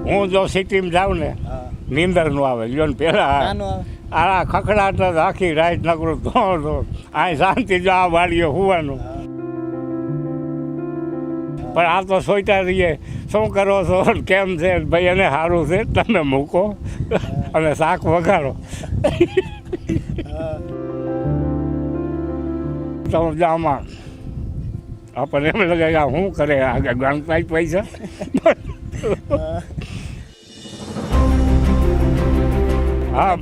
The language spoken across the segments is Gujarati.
હું જો સિટીમાં જાઉં ને નીંદર નો આવે લ્યો ને પેલા આ ખખડાટ જ આખી રાત નકરું ધોળ આ શાંતિ જો આ વાડીએ હોવાનું. પણ આ તો સોઈટા રહીએ શું કરો છો કેમ છે ભાઈ એને સારું છે તમે મૂકો અને શાક વઘારો. તમે જામાં આપણને એમ લાગે કે શું કરે આગળ ગણતા પૈસા. હા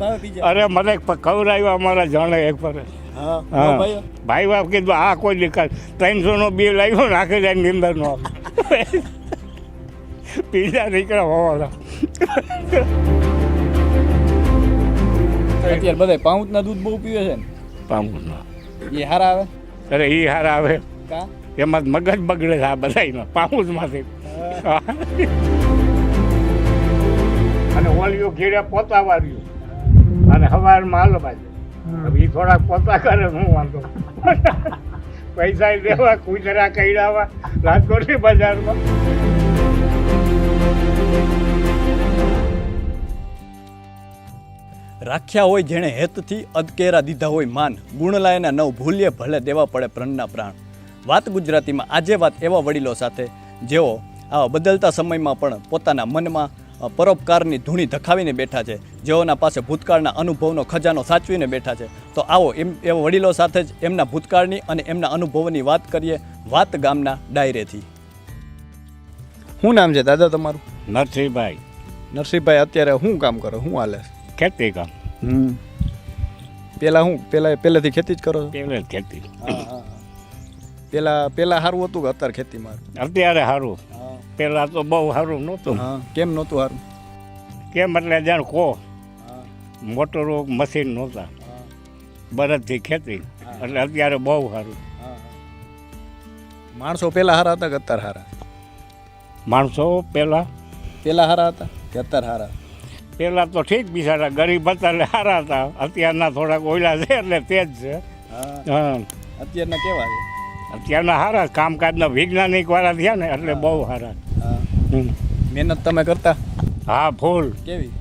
અરે મને ખવડાવ્યા અમારા જાણે એક પર ભાઈ બાપ કીધું આ કોઈ દીકત 300 બિલ આવ્યો ને આખી જાય નિંદર નો પીઝા નીકળ્યા હોવાના. અત્યારે બધા પાઉંચના દૂધ બહુ પીવે છે ને. પાઉંચના એ હારા આવે. અરે એ હારા આવે કા એમાં મગજ બગડે છે આ બધામાં પાઉચમાંથી. અને ઓલિયો ઘીરે પોતા વાર્યું અને સવારમાં હાલો બાજુ એ થોડાક પોતા કરે હું વાંધો પૈસા દેવા કુતરા કઈડાવા રાજકોટની બજારમાં. રાખ્યા હોય જેણે હેતથી અદકેરા દીધા હોય માન ગુણ લાયના નવ ભૂલ્યે ભલે દેવા પડે પ્રાણના પ્રાણ. વાત ગુજરાતીમાં આજે વાત એવા વડીલો સાથે જેઓ આવા બદલતા સમયમાં પણ પોતાના મનમાં પરોપકારની ધૂણી ધખાવીને બેઠા છે, જેઓના પાસે ભૂતકાળના અનુભવનો ખજાનો સાચવીને બેઠા છે. તો આવો એવા વડીલો સાથે જ એમના ભૂતકાળની અને એમના અનુભવોની વાત કરીએ વાત ગામના ડાયરેથી. શું નામ છે દાદા તમારું? નરસિંહભાઈ. નરસિંહભાઈ અત્યારે શું કામ કરો, શું હાલે? ખેતી કામ. પહેલાથી ખેતી જ કરો છો? પહેલે જ ખેતી. પેલા સારું હતું કે અત્યારે ખેતીમાં? અત્યારે સારું. પેલા તો બહુ સારું નહોતું. કેમ નહોતું સારું? કેમ એટલે જાણ કો મોટરો મશીન નહોતા, બળદથી ખેતી એટલે અત્યારે બહુ સારું. માણસો પેલા સારા હતા કે અત્યારે સારા? માણસો પેલા સારા હતા કે અત્યારે સારા? પેલા તો ઠીક બિચારા ગરીબ હતા એટલે સારા હતા. અત્યારના થોડાક ઓયલા છે એટલે તે જ છે. હા અત્યારના કેવા છે? અત્યારના સારા કામકાજના વૈજ્ઞાનિક વાળા થયા ને એટલે બહુ સારા. મહેનત તમે કરતા? હા ફૂલ. કેવી?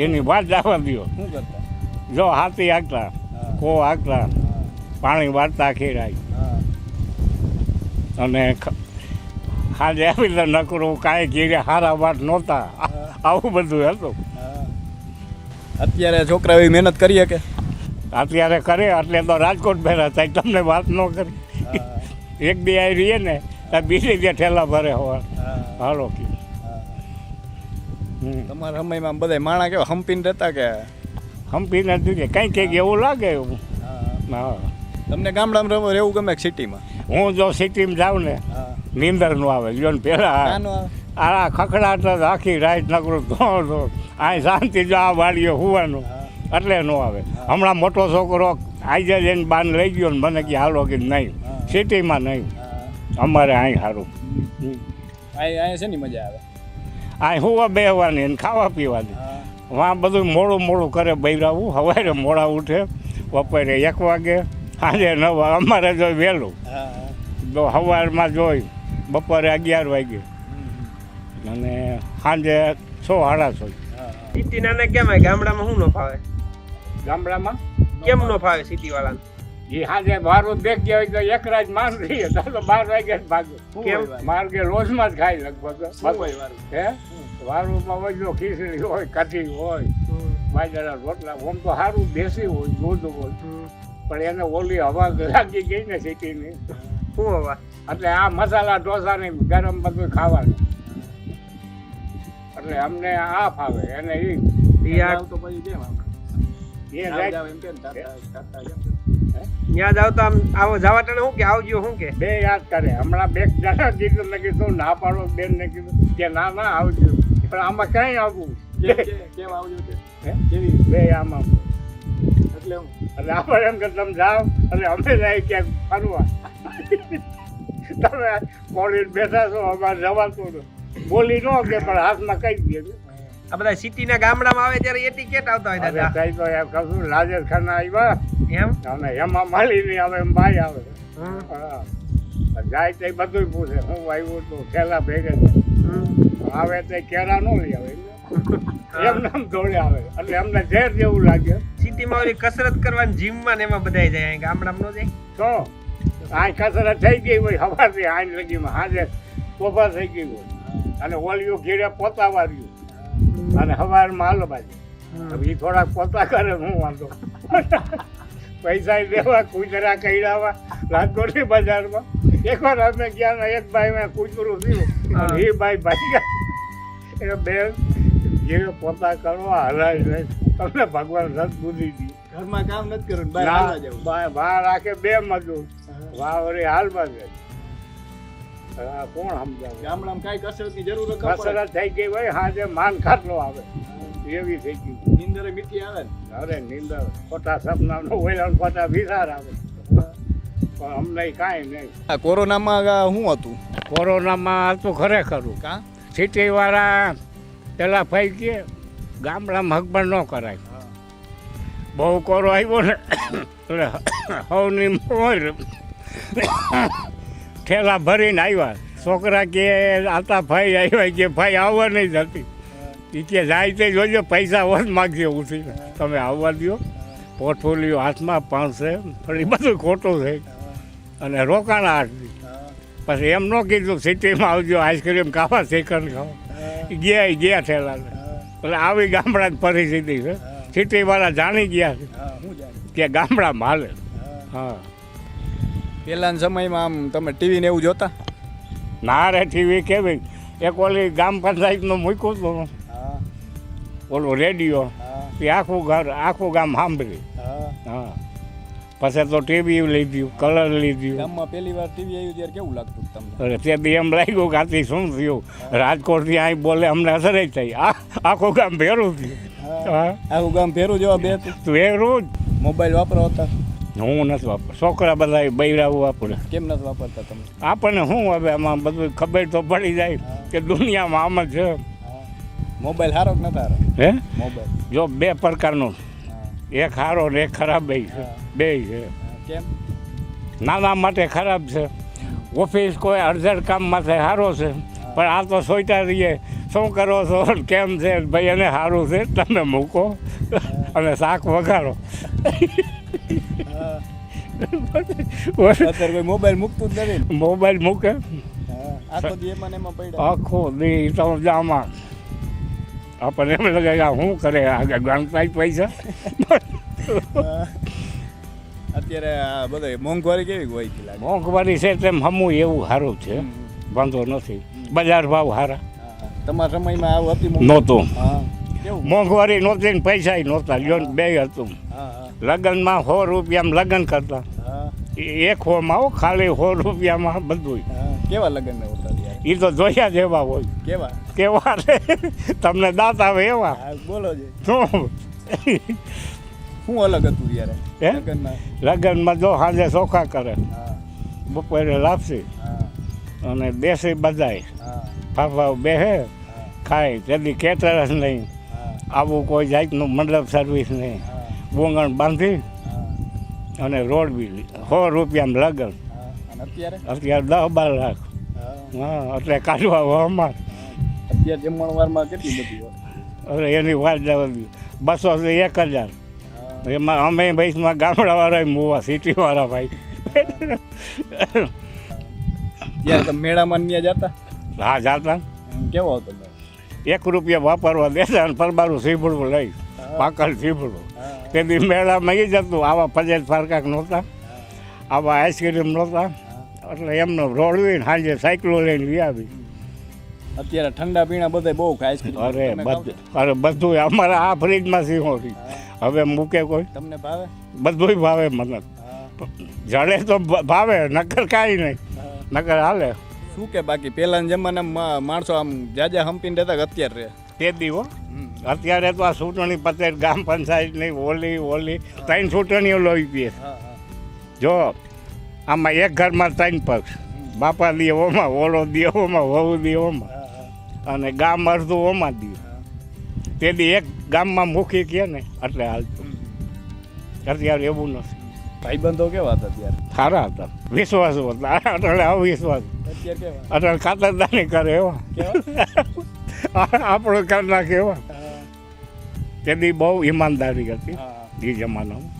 એની વાત જવા દો. શું કરતા? જો હાથી હાંકતા, કો હાંકતા, પાણી વાળતા ખેરાય અને આજે આવી રીતે નકરું કાંઈ ઘીરે સારા વાત નહોતા. આવું બધું હતું. અત્યારે છોકરા એવી મહેનત કરીએ કે? અત્યારે કરે એટલે તો રાજકોટ ભેરા થાય. તમને વાત ન કરી એક બે આવી રહીએ ને ત્યાં બીજી જે ઠેલા ભરે હોવા હાલો કે. તમારા સમયમાં બધા માણા કેવા હંપીને રહેતા કે? હંપીને દીધે કંઈક કંઈક એવું લાગે એવું. હા તમને ગામડામાં રહેવું ગમે કે સિટીમાં? હું જો સિટીમાં જાઉં ને નીંદર નો આવે લ્યો ને પેલા આ ખખડાટ જ આખી રાત નકરું ધોળ આ શાંતિ જો આ વાડીએ હોવાનું એટલે ન આવે. હમણાં મોટો છોકરો આજે જઈને બાન લઈ ગયો ને મને કે હાલો કે નહીં સિટીમાં નહીં અમારે અહીં સારું. અહીંયા શેની મજા આવે? અહીં હુવા બેહવાની ને ખાવા પીવાની. વાં બધું મોડું મોડું કરે બૈરાવું. સવારે મોડા ઉઠે, બપોરે 1 વાગે, સાંજે 9 વાગે. અમારે જોઈ વહેલું તો સવારમાં જોઈ બપોરે 11 વાગે અને સાંજે 6-6:30. સિટીના કેમ ગામડામાં શું ન ફાવે? ગામડામાં કેમ ન ફાવે સિટી વાળાને? એ સાંજે મારું દેખ ગયા હોય તો એક રાત માન રહીએ તો 12 વાગે ભાગે. કેમ? માર્ગે રોજમાં જ ખાય લગભગ. હે વારુમાં વજો ખીચડી હોય, કઢી હોય, બાજરાના રોટલા. આમ તો સારું દેશી હોય, દૂધ હોય, પણ એને ઓલી હવા લાગી ગઈ ને સિટીની. શું હવા? એટલે આ મસાલા ઢોસા ને ગરમ બધું ખાવાનું એટલે અમને આ ફાવે. એને યાદ આવતા આવો જવા ટાણે શું કે આવજો શું કે બે યાદ કરે. હમણાં બે જણા કીધું ને કીધું ના પાડો બેન ને કીધું કે ના આવજો, પણ આમાં કઈ આવવું કેમ આવજો કેવી બે આમાં એટલે આપણે એમ કે તમે જાઓ એટલે અમે જાય ક્યાંક ફરવા. તમે કોલેજ બેઠા છો અમારે જવાતું બોલી ન કે પણ હાથમાં કહી દે. આ બધા સિટીના ગામડામાં આવે ત્યારે એટીકેટ આવતા હોય દાદા. કઈ તો એમ કહું રાજેશ ખાના આવ્યા એમ અને એમાં માલી આવે એમ ભાઈ આવે. હા જાય તે બધું પૂછે હું આવ્યું તો થેલા ભેગે છે. આવે તે કેરા ન લઈ આવે એમ નામ દોડે આવે એટલે અમને ઝેર જેવું લાગે. સિટીમાં ઓલી કસરત કરવાની જીમમાં ને એમાં બધાય જાય, અહીં ગામડામાં ન જાય. તો આ કસરત થઈ ગઈ હોય સવારથી આઈ લગીમાં હાજે પોફા થઈ ગઈ હોય અને ઓલિયું ઘીરે પોતા વાર્યું અને સવારમાં હાલો બાજુ હવે એ થોડાક પોતા કરે હું વાંધો પૈસા દેવા કૂતરા કઈડાવા રાજકોટની બજારમાં એકવાર અમે ગયા ને એક ભાઈ મેં કૂતરું થયું અને એ ભાઈ ભાઈ ગયા એ બેન ઘીરે પોતા કરવા હલાય નહીં તમને ભગવાન રસ બુદ્ધિ દી. ઘરમાં કામ નથી કરવું, બહાર હાલવા જવું. બહાર રાખે બે મજૂર વાવરી હાલમાં છે. કોણ સમજાવે? ગામડામાં કાંઈ કસરતની જરૂર જ ન પડે. કસરત થઈ ગઈ હોય હાજે માન ખાટલો આવે એવી થઈ ગઈ. નીંદરે મીઠી આવે ને. અરે નીંદર ખોટા સપના નો હોય ખોટા વિચાર આવે પણ અમને કાંઈ નહીં. આ કોરોનામાં શું હતું? કોરોનામાં હતું ખરેખર કાં સિટી વાળા પેલા ફઈ કે ગામડામાં હકબંધ ન કરાય. બહુ કોરો આવ્યો ને એટલે સૌની મોર ઠેલા ભરીને આવ્યા. છોકરા કે આતા ભાઈ આવ્યા કે ભાઈ આવવા નહીં જતી એ કે જાય તે જોજો પૈસા હોત માગશે ઉઠીને તમે આવવા દો. પોર્ટફોલિયો હાથમાં પાંચસે ફરી બધું ખોટું છે અને રોકાણ હાથથી પછી એમ ન કીધું સિટીમાં આવજો આઈસ્ક્રીમ ખાવા શ્રીખંડ ખાવા ગયા ઠેલાને એટલે આવી ગામડાની પરિસ્થિતિ છે. સિટીવાળા જાણી ગયા છે કે ગામડામાં હાલે. હા પહેલાના સમયમાં આમ તમે ટીવી ને એવું જોતા? ના રે ટીવી કેવી એક ઓલી ગ્રામ પંચાયતનું મૂક્યું હતું ઓલું રેડિયો એ આખું ગામ સાંભળી. હા પછી તો ટીવી લીધું કલર લીધું. ગામમાં પહેલી વાર ટીવી આવ્યું ત્યારે કેવું લાગતું તમને? અરે તે બી એમ લાગ્યું કે આથી શું થયું રાજકોટથી અહીં બોલે અમને અસર જ થઈ આખું ગામ ભેરું થયું. હા આખું ગામ ભેરું જેવા બે તું એ રોજ મોબાઈલ વાપરો હતા? હું નથી વાપર છોકરા બધા બૈરાવું વાપરે. કેમ નથી વાપરતા તમે? આપણને શું હવે આમાં બધું ખબર તો પડી જાય કે દુનિયામાં આમ જ છે. મોબાઈલ સારો કે નથી સારો? હે મોબાઈલ જો બે પ્રકારનો એક સારો ને એક ખરાબ છે બે છે. કેમ? નાના માટે ખરાબ છે, ઓફિસ કોઈ અર્જન્ટ કામ માટે સારો છે પણ આ તો સોઈટા રહીએ શું કરો છો કેમ છે ભાઈ એને સારું છે તમે મૂકો અને શાક વઘારો. અત્યારે કોઈ મોબાઈલ મૂકતું જ નથી. મોબાઈલ મૂકે આખો દી એમાં ને એમાં પડ્યા. આખો દી તો જામાં આપણને એમ લાગે કે શું કરે આગળ ગણતા પૈસા. અત્યારે આ બધા મોંઘવારી કેવી હોય છે? મોંઘવારી છે તેમ હમું એવું સારું છે, વાંધો નથી. બજાર ભાવ સારા. તમારા સમયમાં આવું હતી નહોતું. કેવું? મોંઘવારી નહોતી ને પૈસા નહોતા લોન બે હતું. લગ્નમાં 100 રૂપિયામાં લગ્ન કરતા એક હોમાં હો ખાલી 100 રૂપિયામાં બધું. કેવા લગ્ન હોતા? એ તો જોયા જેવા હોય. કેવા કેવા રે તમને દાંત આવે એવા. બોલો છે શું શું અલગ હતું યાર હે? લગ્નમાં? લગ્નમાં જો સાંજે ચોખા કરે, બપોરે લાપસી અને બેસી બધાય ફાફા બેસે ખાય. તેથી કેટરસ નહીં, આવું કોઈ જાતનું મંડપ સર્વિસ નહીં. બોંગણ બાંધી અને રોડ બી 100 રૂપિયામાં લગ્ન. અત્યારે 10-12 લાખ. હા એટલે કાઢવા અમાર. અત્યારે જમણવારમાં કેટલી બધી હોય? અરે એની વાત જવા દઉં 200 થી 1000. એમાં અમે ભાઈમાં ગામડાવાળા મોવા સિટીવાળા ભાઈ. ત્યારે તમે મેળામાં ત્યાં જતા? હા જાતા. કેવો હતો? 1 રૂપિયા વાપરવા દેતા અને પરબારું સીભડું લઈ પાકલ સીભડું. તેથી મેળામાં એ જતું. આવા પજેજ ફરકાક નહોતા, આવા આઈસ્ક્રીમ નહોતા એટલે એમને રોડવીને સાંજે સાયકલો લઈને વ્યાવી. અત્યારે ઠંડા પીણા બધા બહુ ખાય છે. અરે બધું અમારા આ ફ્રીજમાં સિંહો હવે મૂકે કોઈ? તમને ભાવે? બધું ભાવે મને. જડે તો ભાવે નકર કાંઈ નહીં, નકર હાલે. શું કે બાકી પહેલાના જમાનામાં માણસો આમ જાજા હંપીને રહેતા કે અત્યારે રહે? તે દીવો અત્યારે તો આ ચૂંટણી પતે ગ્રામ પંચાયતની ઓલી 3 ચૂંટણીઓ લોહી પીએ. જો આમાં એક ઘરમાં 3 પક્ષ, બાપા દીએ ઓમાં, ઓલો દીએ ઓમાં, વહુ દીએ ઓમાં અને ગામ અડધું ઓમાં દીએ. તેથી એક ગામમાં મૂકી કે ને એટલે હાલતું. અત્યારે એવું નથી. ભાઈબંધો કેવા હતા ત્યારે? સારા હતા, વિશ્વાસુ હતા. એટલે અવિશ્વાસ. અત્યારે કેવા? અત્યારે ખાતરદારી કરે એવા. આપણો કરી નાખે એવા તેથી બહુ ઈમાનદારી હતી એ જમાનામાં.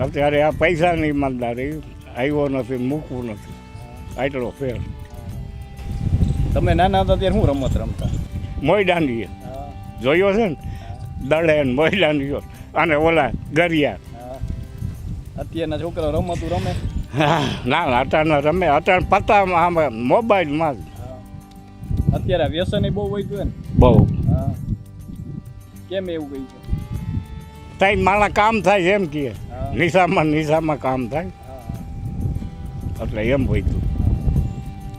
અત્યારે આ પૈસાની ઈમાનદારી આવ્યો નથી, મૂકવું નથી, આટલો ફેર. તમે નાના હતા ત્યારે શું રમત રમતા? મોઈ દાંડીએ જોયો છે ને, દડે ને મોઈ દાંડીઓ અને ઓલા ગરિયા. અત્યારના છોકરા રમતું રમે? ના અટાણા રમે, અટાણ પત્તામાં આમાં મોબાઈલમાં જ. અત્યારે વ્યસન બહુ વધ્યું ને બહુ. કેમ એવું ગઈ છે? તઈ મારા કામ થાય છે એમ કહે, નિશામાં કામ થાય એટલે એમ વધ્યું.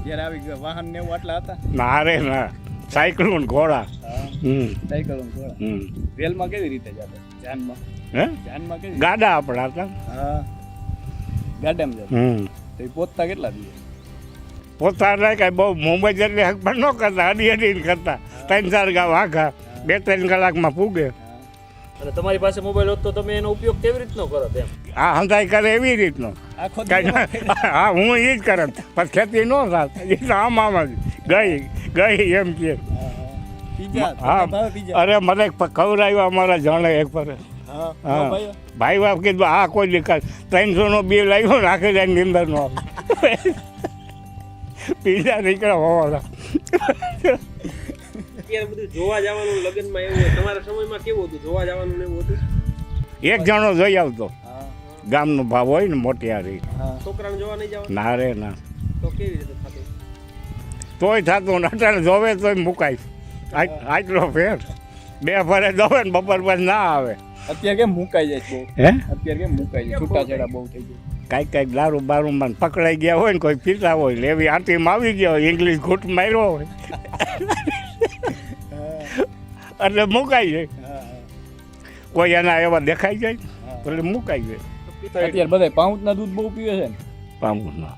જ્યારે આવી ગયો વાહન ને એવું આટલા હતા? ના રે ના, સાયકલ ને ઘોડા. સાયકલ રેલમાં કેવી રીતે જતા? જાનમાં? હે જાનમાં કેવી? ગાડા આપણા હતા. હા ગાડામાં જતા. તો પહોંચતા કેટલા દિવસ? પોતાના કાંઈ બહુ મુંબઈ જેટલી હક પણ ન કરતા, અડી કરતા. 3-4 ગામ આખા 2-3 કલાકમાં પૂગે. અને તમારી પાસે મોબાઈલ હોત તો તમે એનો ઉપયોગ કેવી રીતનો કરો તેમ? આ હંધાઈ કરે એવી રીતનો. આખો હા હું એ જ કરત, પછી ખેતી ન થાત. એ તો આમ ગઈ એમ કે. હા અરે મને ખવડાવ્યા અમારા જાણે એક પર. હા ભાઈ બાપ કીધું આ કોઈ દીકત 300 બિલ આવ્યો ને આખી જાય નિંદર નો પીઝા નીકળ્યા હોવાના. અત્યારે બધું જોવા જવાનું લગ્નમાં એવું હોય, તમારા સમયમાં કેવું હતું જોવા જવાનું ને એવું હતું? એક જણો જોઈ આવતો, ગામનો ભાવ હોય ને મોટિયારી. છોકરાને જોવા નહીં જવાનું? ના રે ના. તો કેવી રીતે થતું? તોય થતું અટાણે જોવે તોય મુકાય. આટલો ફેર. 2 ફરે જોવે ને બપોર પછી ના આવે. અત્યારે કેમ મુકાઈ જાય બહુ? હે અત્યારે કેમ મુકાઈ જાય? છૂટાછેડા બહુ થઈ જાય. કાંઈક દારૂ બારૂમાં પકડાઈ ગયા હોય ને કોઈ પીતા હોય ને એવી આંટીમાં આવી ગયા હોય, ઇંગ્લિશ ઘૂંટ માર્યો હોય એટલે મુકાઈ જાય. કોઈ એના એવા દેખાઈ જાય એટલે મુકાઈ જાય. અત્યારે બધા પાઉંચના દૂધ બહુ પીવે છે ને? પામુના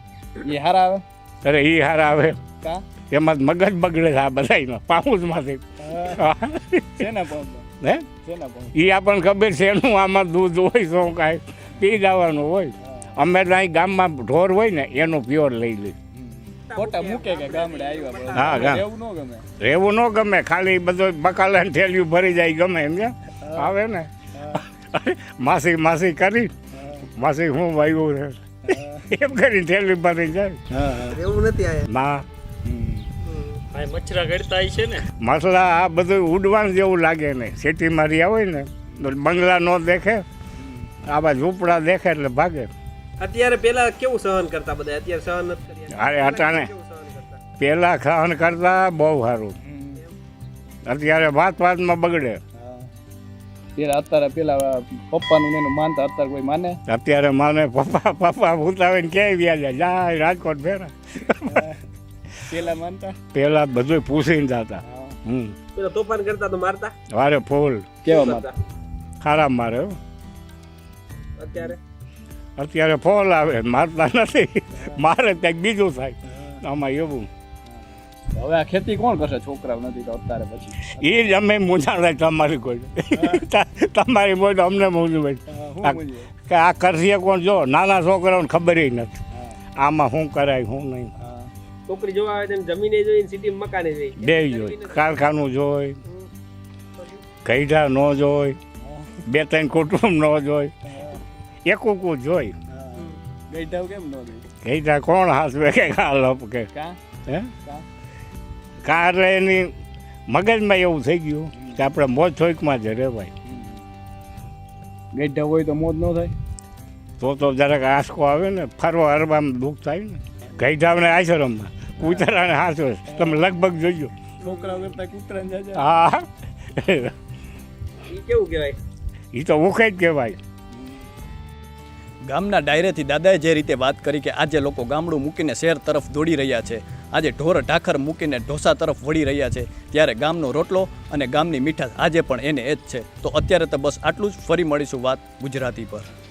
એ હારા આવે? અરે એ હારા આવે, કા એમાં મગજ બગડે છે આ બધામાં પામુસમાંથી. શેના પાઉંચ? હે શેના પાઉંચ? એ આપણને ખબર છે એનું આમાં દૂધ હોય શું કાંઈ પી જવાનું હોય. અમે તો અહીં ગામમાં ઢોર હોય ને એનું પ્યોર લઈ લઈ. ખોટા મૂકે કે ગામડે આવ્યા? હા ગામ એવું ન ગમે. રહેવું ન ગમે, ખાલી બધું બકાલા થેલિયું ભરી જાય ગમે એમ છે આવે ને. માસી કરી માસી હું વાયું છે એમ કરી થેલી ભરી જાય. એવું નથી આયા? ના આ મચ્છરા ગળતા છે ને મસલા આ બધું ઉડવાનું જેવું લાગે ને. સિટીમાં રહ્યા હોય ને તો બંગલા ન દેખે, આવા ઝૂંપડા દેખે એટલે ભાગે. અત્યારે પેલા કેવું સહન કરતા બધા? અત્યારે સહન નથી કર્યા? અરે અટાણે કેવું સહન કરતા? પહેલાં ખાવાનું કરતા બહુ સારું. અત્યારે વાતમાં બગડે. અત્યારે પેલા પપ્પાનું ને એનું માનતા, અત્યારે કોઈ માને? અત્યારે માને પપ્પા ઉતાવીને ક્યાંય વ્યા જાય રાજકોટ ફેરા. પેલા માનતા? પેલા બધું પૂછીને જતા. પેલા તોફાન કરતા તો મારતા? વારે ફૂલ કેવા શું મારતા? કરતા? ખારા મારે હો. અત્યારે અત્યારે ફોલ આવે, મારતા નથી. મારે કંઈક બીજું થાય આમાં એવું. હવે આ ખેતી કોણ કરશે? છોકરાઓ નથી તો અત્યારે પછી એ જ અમે મૂંઝાણ તમારી કોઈ તમારી કોઈ અમને મૂંઝવણ કે આ કરશે કોણ. જો નાના છોકરાઓને ખબર નથી આમાં શું કરાય શું નહીં. છોકરી જોવા આવે તો જમીને જોઈને સિટીમાં મકાને જોઈ બે જોઈ, કારખાનું જોઈ, ગઈઢા ન જોઈ, 2-3 કુટુંબ ન જોઈ, એકું જોઈ. ગઈઢાવ કેમ ન ગઈ? ગઈઢા કોણ હાસવે કે ગાલપ કે હે કાર એની મગજમાં એવું થઈ ગયું કે આપણે મોજ છોકમાં જ રહેવાય. ગઈઢા હોય તો મોજ ન થાય? તો જરાક આંસકો આવે ને, ફરવા હરવામાં દુઃખ થાય ને. ગઈઢાને આશ્રમમાં કૂતરાને હાંસો તમે લગભગ જોઈજો. છોકરા કરતા કૂતરાને જાય. હા એ કેવું કહેવાય? એ તો ઉખે જ કહેવાય. ગામના ડાયરેથી દાદાએ જે રીતે વાત કરી કે આજે લોકો ગામડું મૂકીને શહેર તરફ દોડી રહ્યા છે, આજે ઢોર ઢાખર મૂકીને ઢોસા તરફ વળી રહ્યા છે, ત્યારે ગામનો રોટલો અને ગામની મીઠાશ આજે પણ એને એ જ છે. તો અત્યારે તો બસ આટલું જ. ફરી મળીશું વાત ગુજરાતી પર.